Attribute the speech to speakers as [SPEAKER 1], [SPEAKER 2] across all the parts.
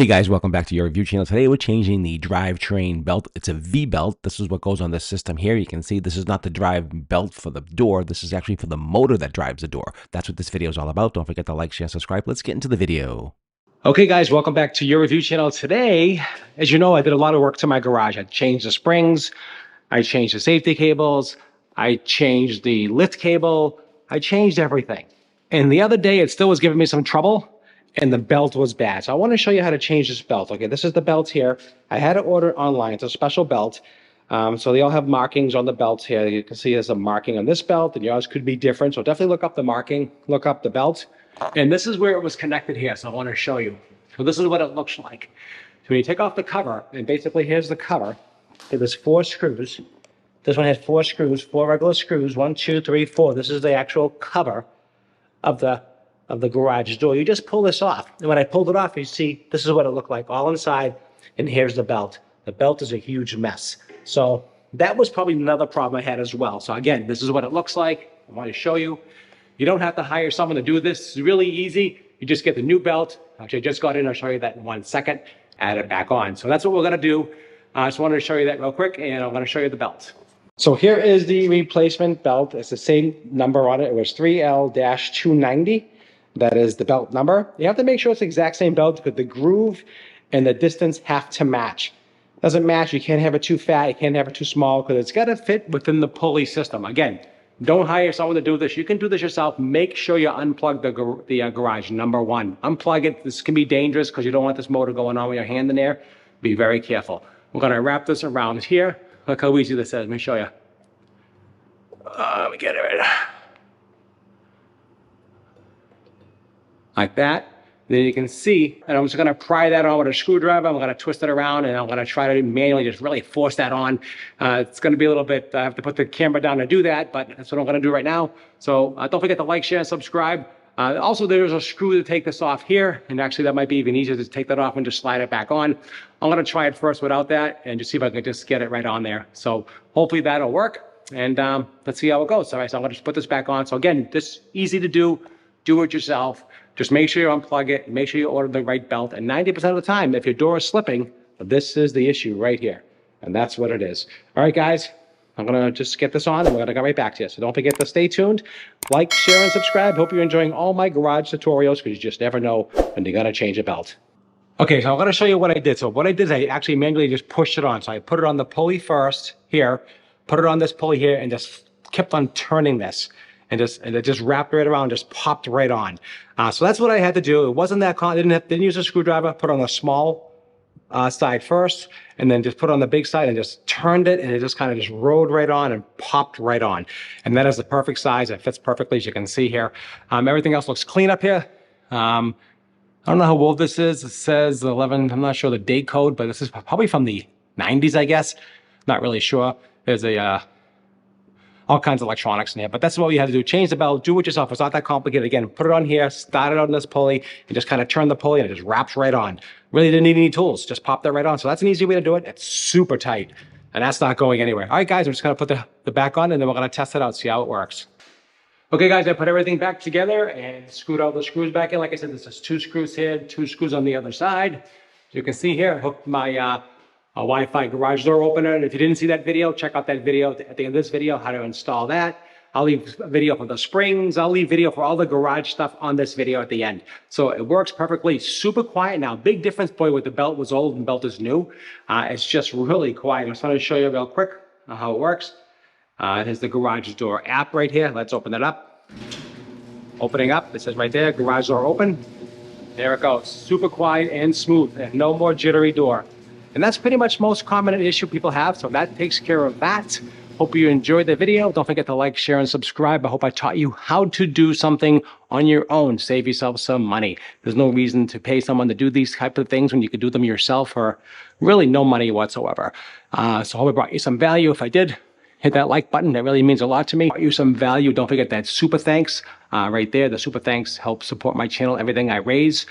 [SPEAKER 1] Hey guys, welcome back to your review channel. Today we're changing the drivetrain belt. It's a V belt. This is what goes on this system here. You can see this is not the drive belt for the door. This is actually for the motor that drives the door. That's what this video is all about. Don't forget to like, share, subscribe. Let's get into the video. Okay guys, welcome back to your review channel. Today, as you know, I did a lot of work to my garage. I changed the springs, I changed the safety cables, I changed the lift cable, I changed everything. And the other day it still was giving me some trouble. And the belt was bad. So I want to show you how to change this belt. Okay, this is the belt here. I had to order it online. It's a special belt. So they all have markings on the belts here. You can see there's a marking on this belt, and yours could be different. So definitely look up the marking, look up the belt. And this is where it was connected here. So I want to show you. So this is what it looks like. So when you take off the cover, and basically here's the cover. There's 4 screws. This one has 4 screws, 4 regular screws. 1, 2, 3, 4. This is the actual cover of the garage door. You just pull this off. And when I pulled it off, you see, this is what it looked like all inside. And here's the belt. The belt is a huge mess. So that was probably another problem I had as well. So again, this is what it looks like. I want to show you. You don't have to hire someone to do this. It's really easy. You just get the new belt, which I just got in. I'll show you that in 1 second. Add it back on. So that's what we're going to do. I just wanted to show you that real quick, and I'm going to show you the belt. So here is the replacement belt. It's the same number on it. It was 3L-290. That is the belt number. You have to make sure it's the exact same belt because the groove and the distance have to match. Doesn't match, you can't have it too fat, you can't have it too small because it's got to fit within the pulley system. Again, don't hire someone to do this. You can do this yourself. Make sure you unplug the garage, number 1. Unplug it. This can be dangerous because you don't want this motor going on with your hand in there. Be very careful. We're going to wrap this around here. Look how easy this is. Let me show you. Let me get it right. Like that. Then you can see, and I'm just going to pry that on with a screwdriver. I'm going to twist it around, and I'm going to try to manually just really force that on. It's going to be a little bit, I have to put the camera down to do that, but that's what I'm going to do right now. So don't forget to like, share, and subscribe. Also, there's a screw to take this off here, and actually that might be even easier to take that off and just slide it back on. I'm going to try it first without that and just see if I can just get it right on there. So hopefully that'll work, and let's see how it goes. All right, so I'm going to just put this back on. So again, this easy to do. Do it yourself. Just make sure you unplug it. Make sure you order the right belt. And 90% of the time, if your door is slipping, this is the issue right here. And that's what it is. All right, guys. I'm going to just get this on, and we're going to go right back to you. So don't forget to stay tuned. Like, share, and subscribe. Hope you're enjoying all my garage tutorials because you just never know when you're going to change a belt. Okay, so I'm going to show you what I did. So what I did is I actually manually just pushed it on. So I put it on the pulley first here, put it on this pulley here, and just kept on turning this. And it just wrapped right around, just popped right on. So that's what I had to do. It wasn't that didn't use a screwdriver. Put on the small side first, and then just put on the big side and just turned it, and it just kind of just rode right on and popped right on. And that is the perfect size. It fits perfectly, as you can see here. Everything else looks clean up here. I don't know how old this is. It says 11. I'm not sure the date code, but this is probably from the 90s, I guess. Not really sure. There's a all kinds of electronics in here, but that's what we had to do. Change the belt, do it yourself. It's not that complicated. Again, put it on here, start it on this pulley, and just kind of turn the pulley, and it just wraps right on. Really didn't need any tools, just pop that right on. So that's an easy way to do it. It's super tight, and that's not going anywhere. All right, guys, I'm just gonna put the back on, and then we're gonna test it out, see how it works. Okay, guys, I put everything back together and screwed all the screws back in. Like I said, this is 2 screws here, 2 screws on the other side. As you can see here, I hooked my a Wi-Fi garage door opener. And if you didn't see that video, check out that video at the end of this video, how to install that. I'll leave a video for the springs. I'll leave video for all the garage stuff on this video at the end. So it works perfectly, super quiet now. Big difference, boy, with the belt was old and belt is new. It's just really quiet. I just want to show you real quick how it works. Here's the garage door app right here. Let's open it up. Opening up, it says right there, garage door open. There it goes, super quiet and smooth, and no more jittery door. And that's pretty much most common issue people have, so that takes care of that. Hope you enjoyed the video. Don't forget to like, share, and subscribe. I hope I taught you how to do something on your own. Save yourself some money. There's no reason to pay someone to do these type of things when you could do them yourself for really no money whatsoever. So I hope I brought you some value. If I did, hit that like button. That really means a lot to me. Brought you some value. Don't forget that super thanks right there. The super thanks help support my channel, everything I raise.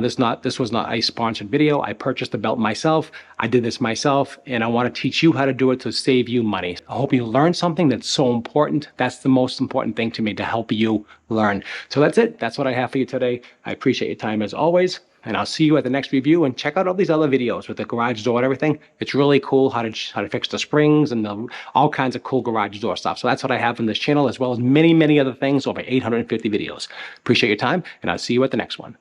[SPEAKER 1] This was not a sponsored video. I purchased the belt myself. I did this myself, and I want to teach you how to do it to save you money. I hope you learned something that's so important. That's the most important thing to me, to help you learn. So that's it. That's what I have for you today. I appreciate your time as always. and I'll see you at the next review. And check out all these other videos with the garage door and everything. It's really cool how to fix the springs and all kinds of cool garage door stuff. So that's what I have on this channel, as well as many, many other things, over 850 videos. Appreciate your time, and I'll see you at the next one.